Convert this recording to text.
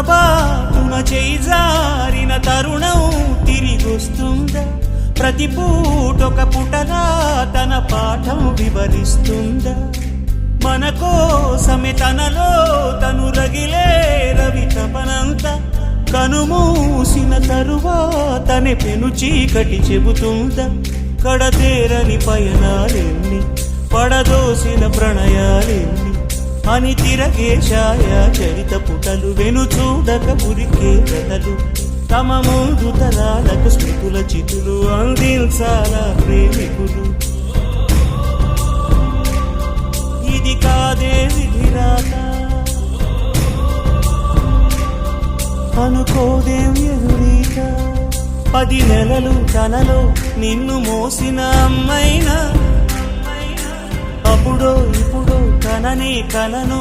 పొరపాటున చేయి జారిన తరుణం తిరిగొస్తుందా? ప్రతి పూటొక పుటలా తన పాఠం వివరిస్తుందా? మన కోసమే తనలో తను రగిలే రవి తపనంత కనుమూసిన తరువాతనే పెను చీకటి చెబుతుందా? కడతేరని పయనాలెన్ని పడదోసిన ప్రణయాలెన్ని అని తిరగే ఛాయా చరిత పుటలు వెను చూడక ఉరికే కథలు తమ ముందు తరాలకు స్మృతుల చితులు అందించాలా ప్రేమికులు. ఇది కాదే విధిరాత అనుకోదేం ఎదురీత. 10 నెలలు తనలో నిన్ను మోసిన అమ్మైనా అప్పుడో ఇప్పుడో కననే కలను